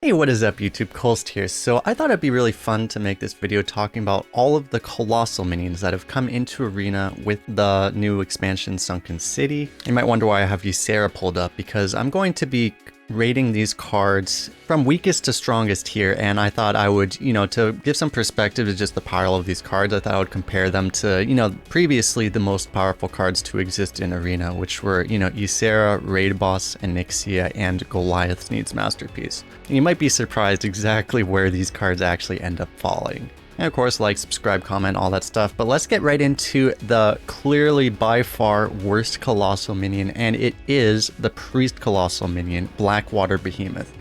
Hey, what is up YouTube? Kolst here. So I thought it'd be really fun to make this video talking about all of the colossal minions that have come into Arena with the new expansion Sunken City. You might wonder why I have Ysera pulled up, because I'm going to be rating these cards from weakest to strongest here, and I thought I would, to give some perspective to just the power of these cards, I thought I would compare them to, previously the most powerful cards to exist in Arena, which were, Ysera, Raid Boss, Onyxia, and Goliath Sneeds Masterpiece. And you might be surprised exactly where these cards actually end up falling. And of course, like, subscribe, comment, all that stuff. But let's get right into the clearly by far worst colossal minion, and it is the Priest colossal minion, Blackwater Behemoth.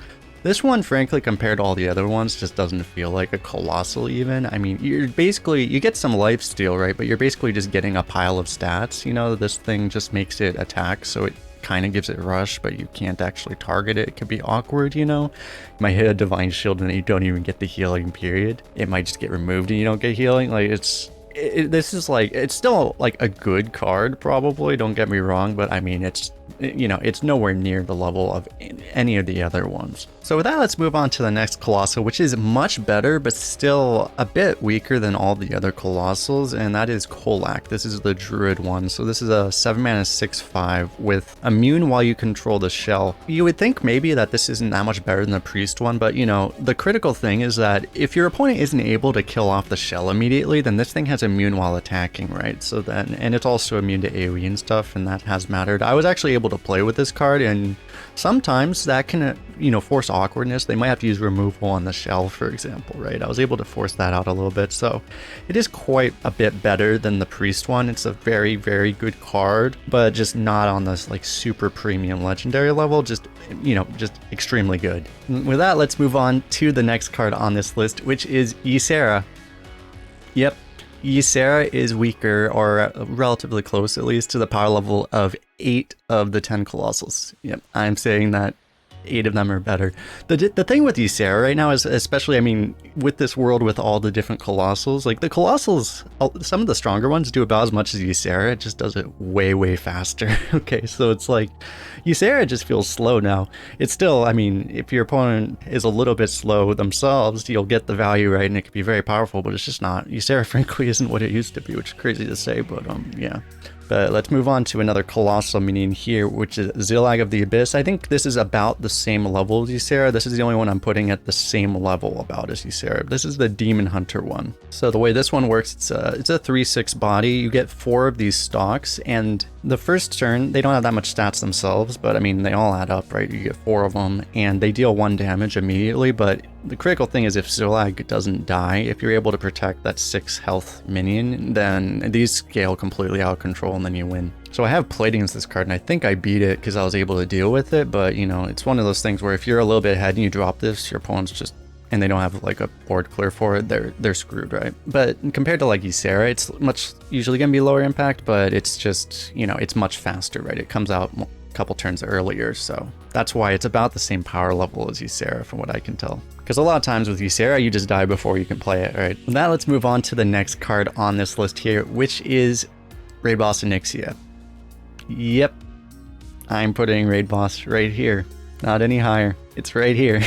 This one, frankly, compared to all the other ones, just doesn't feel like a colossal even. I mean, you get some lifesteal, right? But you're basically just getting a pile of stats. This thing just makes it attack, so it kind of gives it rush, but you can't actually target it. It could be awkward, You might hit a divine shield and you don't even get the healing period. It might just get removed and you don't get healing. Like, it's still like a good card, probably, don't get me wrong, but I mean, it's nowhere near the level of any of the other ones. So with that, let's move on to the next colossal, which is much better, but still a bit weaker than all the other colossals, and that is Xhilag. This is the druid one. So this is a 7 mana 6/5 with immune while you control the shell. You would think maybe that this isn't that much better than the priest one, but the critical thing is that if your opponent isn't able to kill off the shell immediately, then this thing has immune while attacking, right? So then, and it's also immune to AoE and stuff, and that has mattered. I was actually able to play with this card, and sometimes that can force awkwardness. They might have to use removal on the shell, for example, right? I was able to force that out a little bit, so it is quite a bit better than the priest one. It's a very, very good card, but just not on this like super premium legendary level, just extremely good. With that, let's move on to the next card on this list, which is Ysera. Yep, Ysera is weaker, or relatively close at least, to the power level of 8 of the 10 colossals. Yep, I'm saying that 8 of them are better. The thing with Ysera right now is, especially, I mean, with this world with all the different colossals, like the colossals, some of the stronger ones do about as much as Ysera, it just does it way, way faster. Okay, so it's like, Ysera just feels slow now. It's still, I mean, if your opponent is a little bit slow themselves, you'll get the value right, and it can be very powerful, but it's just not. Ysera, frankly, isn't what it used to be, which is crazy to say, but yeah. But let's move on to another colossal minion here, which is Xhilag of the Abyss. I think this is about the same level as Ysera. This is the only one I'm putting at the same level about as Ysera. This is the Demon Hunter one. So the way this one works, it's a 3/6 body. You get 4 of these stocks, and the first turn, they don't have that much stats themselves, but I mean, they all add up, right? You get 4 of them, and they deal 1 damage immediately, but the critical thing is if Xhilag doesn't die, if you're able to protect that 6 health minion, then these scale completely out of control and then you win. So I have played against this card and I think I beat it because I was able to deal with it, but it's one of those things where if you're a little bit ahead and you drop this, your opponent's just, and they don't have like a board clear for it, they're screwed, right? But compared to like Ysera, it's usually gonna be lower impact, but it's just, it's much faster, right? It comes out a couple turns earlier, so that's why it's about the same power level as Ysera from what I can tell. Because a lot of times with Ysera, you just die before you can play it, right? Now let's move on to the next card on this list here, which is Raid Boss Onyxia. Yep, I'm putting Raid Boss right here, not any higher. It's right here.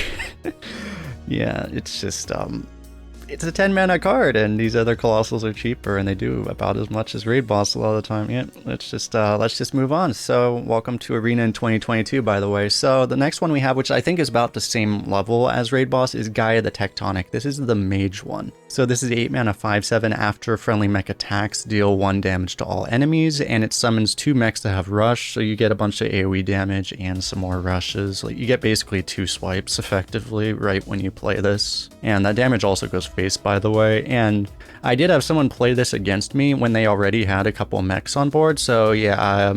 Yeah, it's just, it's a 10 mana card, and these other colossals are cheaper, and they do about as much as Raid Boss a lot of the time. Yeah, let's just move on. So, welcome to Arena in 2022, by the way. So, the next one we have, which I think is about the same level as Raid Boss, is Gaia the Tectonic. This is the mage one. So, this is 8 mana 5/7. After friendly mech attacks, deal 1 damage to all enemies, and it summons 2 mechs that have rush, so you get a bunch of AoE damage and some more rushes. Like, you get basically 2 swipes effectively right when you play this, and that damage also goes face, by the way. And I did have someone play this against me when they already had a couple mechs on board, so yeah,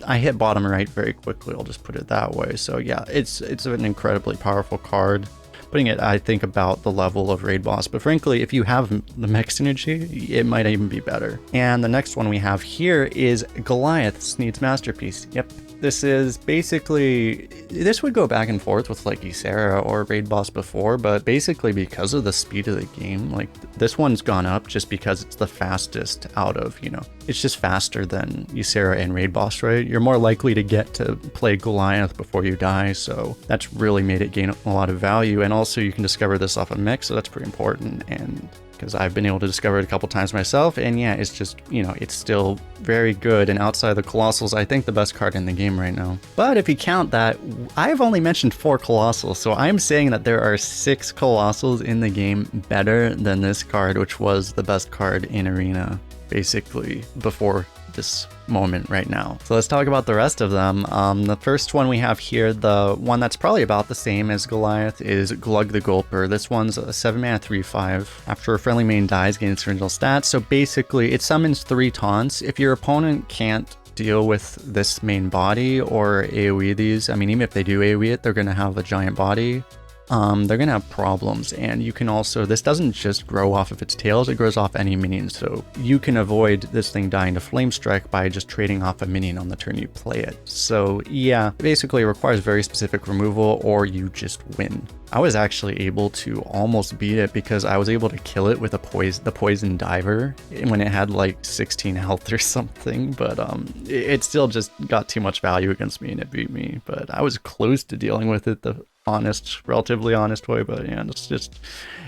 I hit bottom right very quickly, I'll just put it that way. So yeah, it's an incredibly powerful card, putting it, I think, about the level of Raid Boss, but frankly, if you have the mech synergy, it might even be better. And the next one we have here is Goliath, Sneed's Masterpiece. Yep, This is basically, this would go back and forth with like Ysera or Raid Boss before, but basically because of the speed of the game, like this one's gone up just because it's the fastest out of, you know, it's just faster than Ysera and Raid Boss, right? You're more likely to get to play Goliath before you die, so that's really made it gain a lot of value. And also you can discover this off a mix, so that's pretty important. And because I've been able to discover it a couple times myself, and yeah, it's just, you know, it's still very good, and outside the Colossals, I think the best card in the game right now. But if you count that, I've only mentioned 4 Colossals, so I'm saying that there are 6 Colossals in the game better than this card, which was the best card in Arena, basically, before this moment right now. So let's talk about the rest of them. The first one we have here, the one that's probably about the same as Goliath, is Glugg the Gulper. This one's a 7-mana 3/5. After a friendly main dies, gains its original stats. So basically, it summons 3 taunts. If your opponent can't deal with this main body or AoE these, I mean, even if they do AoE it, they're going to have a giant body. They're gonna have problems. And you can also, this doesn't just grow off of its tails, it grows off any minion, so you can avoid this thing dying to Flame Strike by just trading off a minion on the turn you play it. So yeah, basically it requires very specific removal or you just win. I was actually able to almost beat it because I was able to kill it with the poison diver when it had like 16 health or something, but it still just got too much value against me and it beat me. But I was close to dealing with it the relatively honest way, but yeah,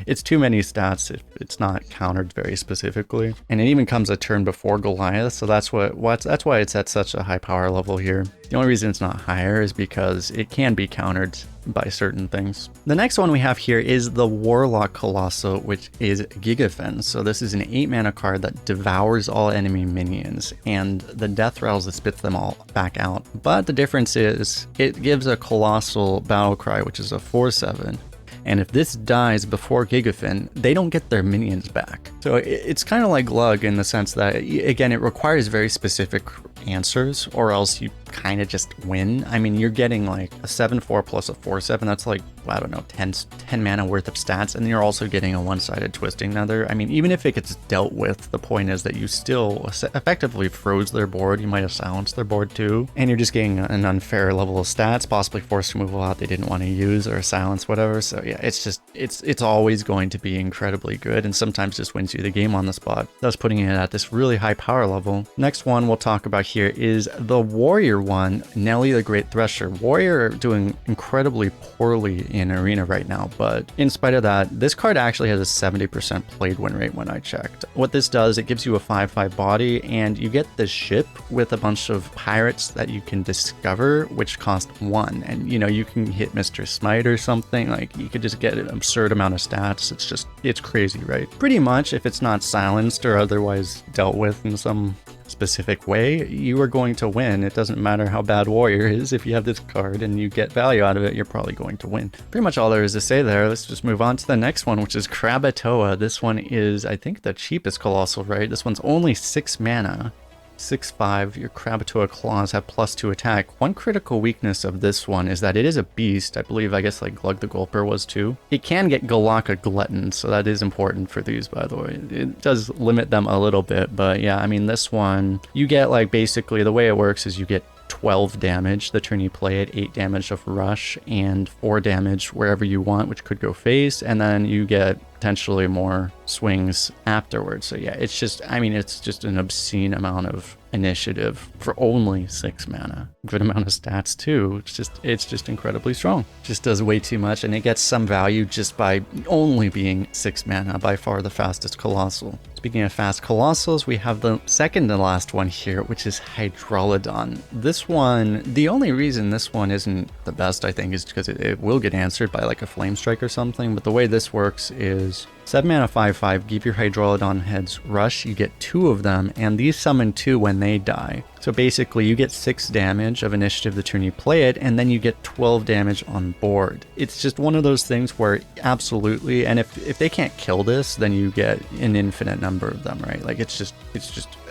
it's too many stats if it's not countered very specifically. And it even comes a turn before Goliath, so that's why it's at such a high power level here. The only reason it's not higher is because it can be countered by certain things. The next one we have here is the Warlock Colossal, which is Gigafin. So this is an 8-mana card that devours all enemy minions, and the death rattles that spits them all back out. But the difference is it gives a Colossal Battlecry, which is a 4/7. And if this dies before Gigafin, they don't get their minions back. So it's kind of like Glugg in the sense that, again, it requires very specific answers or else you kind of just win. I mean, you're getting like a 7/4 plus a 4/7. That's like, I don't know, 10 mana worth of stats. And you're also getting a one-sided Twisting Nether. I mean, even if it gets dealt with, the point is that you still effectively froze their board. You might have silenced their board too. And you're just getting an unfair level of stats, possibly forced removal out they didn't want to use or silence, whatever. So yeah, it's just, it's always going to be incredibly good and sometimes just wins you the game on the spot, thus putting it at this really high power level. Next one we'll talk about here is the Warrior one, Nellie the Great Thresher. Warrior doing incredibly poorly in Arena right now, but in spite of that, this card actually has a 70% played win rate when I checked. What this does, it gives you a 5/5 body, and you get this ship with a bunch of pirates that you can discover, which cost 1. And you know, you can hit Mr. Smite or something, like you could just get an absurd amount of stats. It's crazy, right? Pretty much, if it's not silenced or otherwise dealt with in some specific way, you are going to win. It doesn't matter how bad Warrior is. If you have this card and you get value out of it, you're probably going to win. Pretty much all there is to say there. Let's just move on to the next one, which is Krakatoa. This one is, I think, the cheapest Colossal, right? This one's only 6 mana. 6/5, your Krakatoa claws have +2 attack. One critical weakness of this one is that it is a beast. I guess like Glugg the Gulper was too. It can get Galaka Glutton, so that is important for these, by the way. It does limit them a little bit, but yeah, I mean, this one, you get like, basically the way it works is you get 12 damage the turn you play it, 8 damage of rush, and 4 damage wherever you want, which could go face, and then you get potentially more swings afterwards. So yeah, it's just, I mean, it's just an obscene amount of initiative for only 6 mana. Good amount of stats too. It's just incredibly strong. Just does way too much, and it gets some value just by only being 6 mana, by far the fastest Colossal. Speaking of fast Colossals, we have the second to last one here, which is Hydrolodon. This one, the only reason this one isn't the best, I think, is because it will get answered by like a Flame Strike or something, but the way this works is 7 mana 5/5, give your Hydrolodon heads rush, you get 2 of them, and these summon 2 when they die. So basically you get 6 damage of initiative the turn you play it, and then you get 12 damage on board. It's just one of those things where absolutely, and if they can't kill this, then you get an infinite number of them, right? Like it's just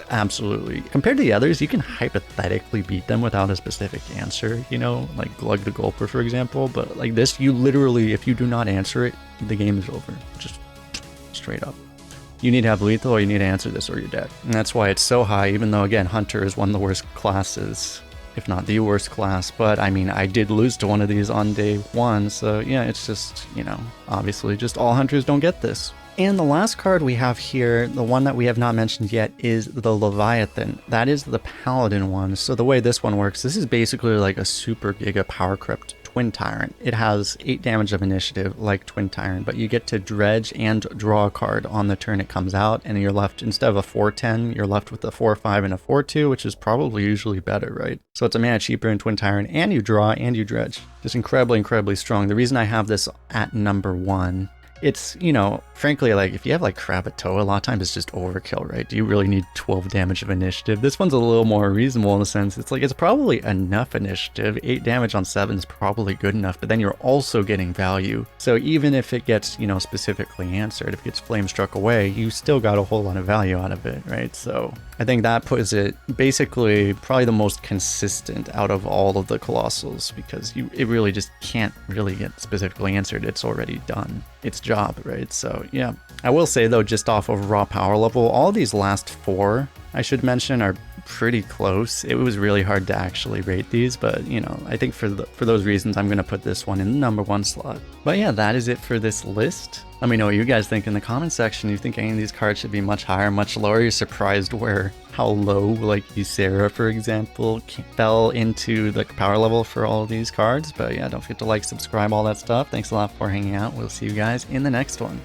absolutely, compared to the others, you can hypothetically beat them without a specific answer, you know, like Glugg the Gulper, for example. But like this, you literally, if you do not answer it, the game is over. Just straight up. You need to have lethal, or you need to answer this, or you're dead. And that's why it's so high, even though, again, Hunter is one of the worst classes if not the worst class, but I mean, I did lose to one of these on day 1, so yeah, it's just, you know, obviously just all hunters don't get this. And the last card we have here, the one that we have not mentioned yet, is the Leviathan. That is the Paladin one. So the way this one works, this is basically like a super giga power crypt Twin Tyrant. It has 8 damage of initiative like Twin Tyrant, but you get to dredge and draw a card on the turn it comes out, and you're left, instead of a 4/10, you're left with a 4/5 and a 4/2, which is probably usually better, right? So it's a mana cheaper in Twin Tyrant, and you draw and you dredge. Just incredibly, incredibly strong. The reason I have this at number 1, it's, you know, frankly, like if you have like Kravatoa, a lot of times it's just overkill, right? Do you really need 12 damage of initiative? This one's a little more reasonable in the sense it's like it's probably enough initiative. 8 damage on 7 is probably good enough, but then you're also getting value. So even if it gets, you know, specifically answered, if it gets flame struck away, you still got a whole lot of value out of it, right? So I think that puts it basically probably the most consistent out of all of the Colossals, because it really just can't really get specifically answered. It's already done its job, right? So yeah, I will say though, just off of raw power level, all these last 4 I should mention are pretty close. It was really hard to actually rate these, but you know, I think for those reasons, I'm going to put this one in the number 1 slot. But yeah, that is it for this list. Let me know what you guys think in the comment section. You think any of these cards should be much higher, much lower? You're surprised how low, like Ysera, for example, fell into the power level for all of these cards. But yeah, don't forget to like, subscribe, all that stuff. Thanks a lot for hanging out. We'll see you guys in the next one.